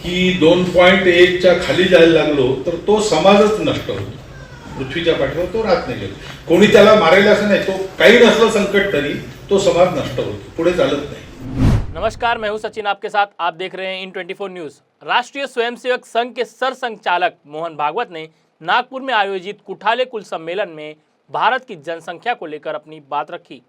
की 2.1च्या खाली जायला लागलो तर तो समाजच नष्ट होतो. पृथ्वीच्या पाठीवर तो राहत नाही. कोणी त्याला मारेल असं नाही, तो काही नसलं संकट तरी तो समाज नष्ट होतो, पुढे चालत नाही. नमस्कार, मैं हूं सचिन आपके साथ. आप देख रहे हैं इन24 न्यूज. राष्ट्रीय स्वयंसेवक संघ के सरसंघचालक मोहन भागवत ने नागपुर में आयोजित कुठाले कुल सम्मेलन में भारत की जनसंख्या को लेकर अपनी बात रखी.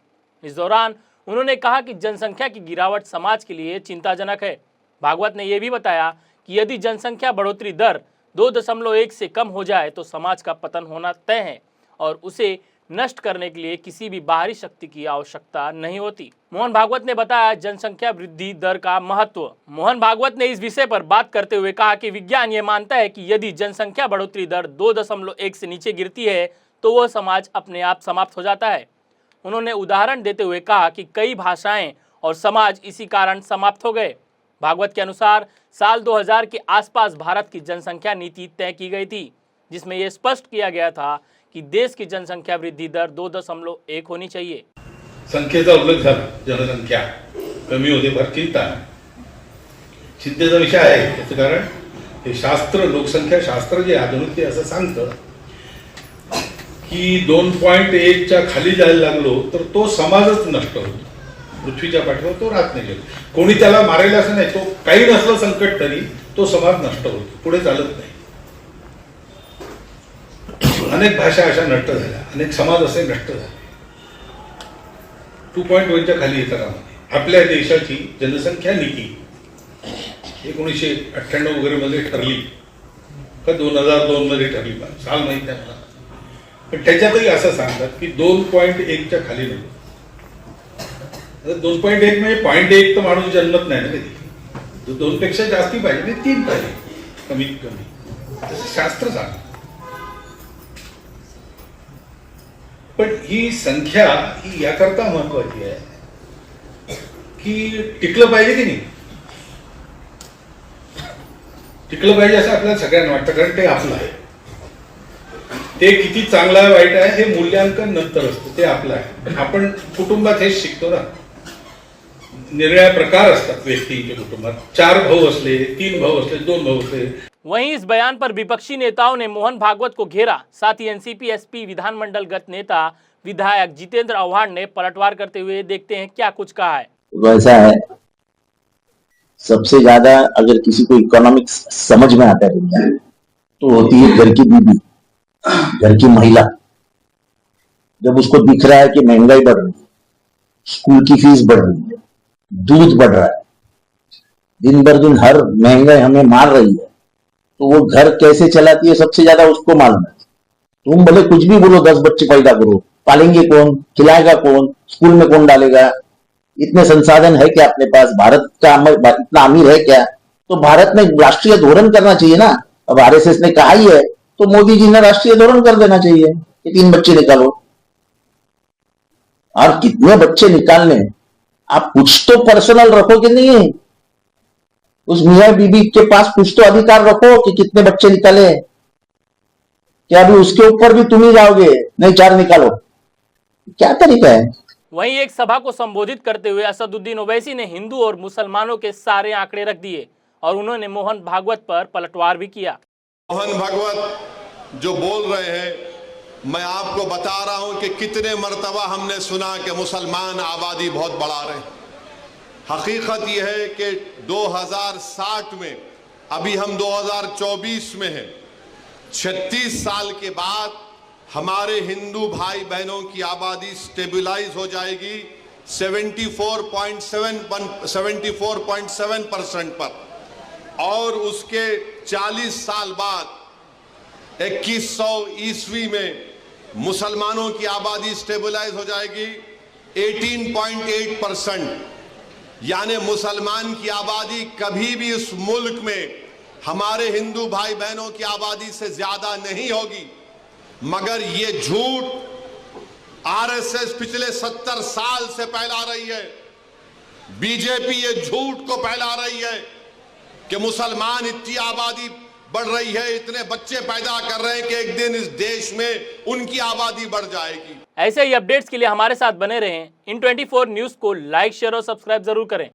इस दौरान उन्होंने कहा कि जनसंख्या की गिरावट समाज के लिए चिंताजनक है. भागवत ने यह भी बताया कि यदि जनसंख्या बढ़ोतरी दर 2.1 से कम हो जाए तो समाज का पतन होना तय है और उसे नष्ट करने के लिए किसी भी बाहरी शक्ति की आवश्यकता नहीं होती. मोहन भागवत ने बताया जनसंख्या वृद्धि दर का महत्व. मोहन भागवत ने इस विषय पर बात करते हुए कहा कि विज्ञान ये मानता है कि यदि जनसंख्या बढ़ोतरी दर 2.1 से नीचे गिरती है तो वह समाज अपने आप समाप्त हो जाता है. उन्होंने उदाहरण देते हुए कहा कि कई भाषाएं और समाज इसी कारण समाप्त हो गए. भागवत के अनुसार साल 2000 के आसपास भारत की जनसंख्या नीति तय की गई थी, जिसमें यह स्पष्ट किया गया था कि देश की जनसंख्या वृद्धि दर 2.1 होनी चाहिए. संख्येचा उल्लेख झाला, जनसंख्या कमी होते फार चिंता आहे. चिंतेचा विषय आहे. त्याचं कारण हे शास्त्र, लोकसंख्या शास्त्र जे आधुनिक ते असं सांगतं की 2.1च्या खाली जायला लागलो तर तो समाजच नष्ट होतो, पृथ्वीच्या पाठीवर तो राहत नाही. कोणी त्याला मारेल असं नाही, तो काही नसलं संकट तरी तो समाज नष्ट होतो, पुढे चालत नाही. अनेक भाषा अशा नष्ट झाल्या, अनेक समाज असे नष्ट झाले. 2.1च्या खाली येतात. आपल्या देशाची जनसंख्या नीती 1998 वगैरे मध्ये ठरली का 2002 मध्ये ठरली, साल माहित नाही मला, पण त्याच्यातही असं सांगतात की 2.1च्या खाली नको. 2.1 म्हणजे 0.1 तर माणूस जन्मत नाही ना कधी. 2 पेक्षा जास्ती पाहिजे, 3 पाहिजे कमीत कमी, असं शास्त्र सांगतं. पण ही संख्या ही याकरता महत्वाची आहे की टिकलं पाहिजे की नाही. टिकलं पाहिजे असं आपल्याला सगळ्यांना वाटतं, कारण ते आपलं आहे. ते किती चांगलं आहे वाईट आहे हे मूल्यांकन नंतर असतं, ते आपलं आहे. आपण कुटुंबात हेच शिकतो ना. निरनिराळे प्रकार असतात व्यक्तींच्या कुटुंबात. 4 भाऊ असले, 3 भाऊ असले, 2 भाऊ असले. वहीं इस बयान पर विपक्षी नेताओं ने मोहन भागवत को घेरा. साथ ही एनसीपी एसपी विधानमंडल गत नेता विधायक जितेंद्र आव्हाड ने पलटवार करते हुए देखते हैं क्या कुछ कहा है. वैसा है, सबसे ज्यादा अगर किसी को इकोनॉमिक्स समझ में आता है तो होती है घर की बीबी, घर की महिला. जब उसको दिख रहा है कि महंगाई बढ़ रही है, स्कूल की फीस बढ़ रही है, दूध बढ़ रहा है, दिन भर दिन हर महंगाई हमें मार रही है, तो वो घर कैसे चलाती है सबसे ज्यादा उसको मालूम है. तुम भले कुछ भी बोलो, 10 बच्चे पैदा करो, पालेंगे कौन, खिलाएगा कौन, स्कूल में कौन डालेगा. इतने संसाधन है क्या अपने पास? भारत का इतना अमीर है क्या? तो भारत में राष्ट्रीय धोरण करना चाहिए ना. अब आरएसएस ने कहा ही है तो मोदी जी ने राष्ट्रीय धोरण कर देना चाहिए कि 3 बच्चे निकालो. और कितने बच्चे निकालने, आप कुछ तो पर्सनल रखो कि नहीं. उस मियाँ बीबी के पास कुछ तो अधिकार रखो कि कितने बच्चे निकाले. क्या अभी उसके ऊपर भी तुम ही जाओगे, नहीं 4 निकालो? क्या तरीका है. वहीं एक सभा को संबोधित करते हुए असदुद्दीन ओवैसी ने हिंदू और मुसलमानों के सारे आंकड़े रख दिए और उन्होंने मोहन भागवत पर पलटवार भी किया. मोहन भागवत जो बोल रहे हैं, मैं आपको बता रहा हूं कि कितने मर्तबा हमने सुना कि मुसलमान आबादी बहुत बढ़ा रहे हैं. हकीकत यह है कि 2060 में, अभी हम 2024 में हैं, 36 साल के बाद हमारे हिंदू भाई बहनों की आबादी स्टेबलाइज हो जाएगी 74.7% पर, और उसके 40 साल बाद 2100 ईस्वी में मुसलमानों की आबादी स्टेबलाइज हो जाएगी 18.8%. यानी मुसलमान की आबादी कभी भी इस मुल्क में हमारे हिंदू भाई बहनों की आबादी से ज्यादा नहीं होगी. मगर ये झूठ आरएसएस पिछले 70 साल से फैला रही है. बीजेपी ये झूठ को फैला रही है कि मुसलमान इतनी आबादी बढ़ रही है, इतने बच्चे पैदा कर रहे हैं कि एक दिन इस देश में उनकी आबादी बढ़ जाएगी. ऐसे ही अपडेट्स के लिए हमारे साथ बने रहें. इन24 न्यूज को लाइक, शेयर और सब्सक्राइब जरूर करें.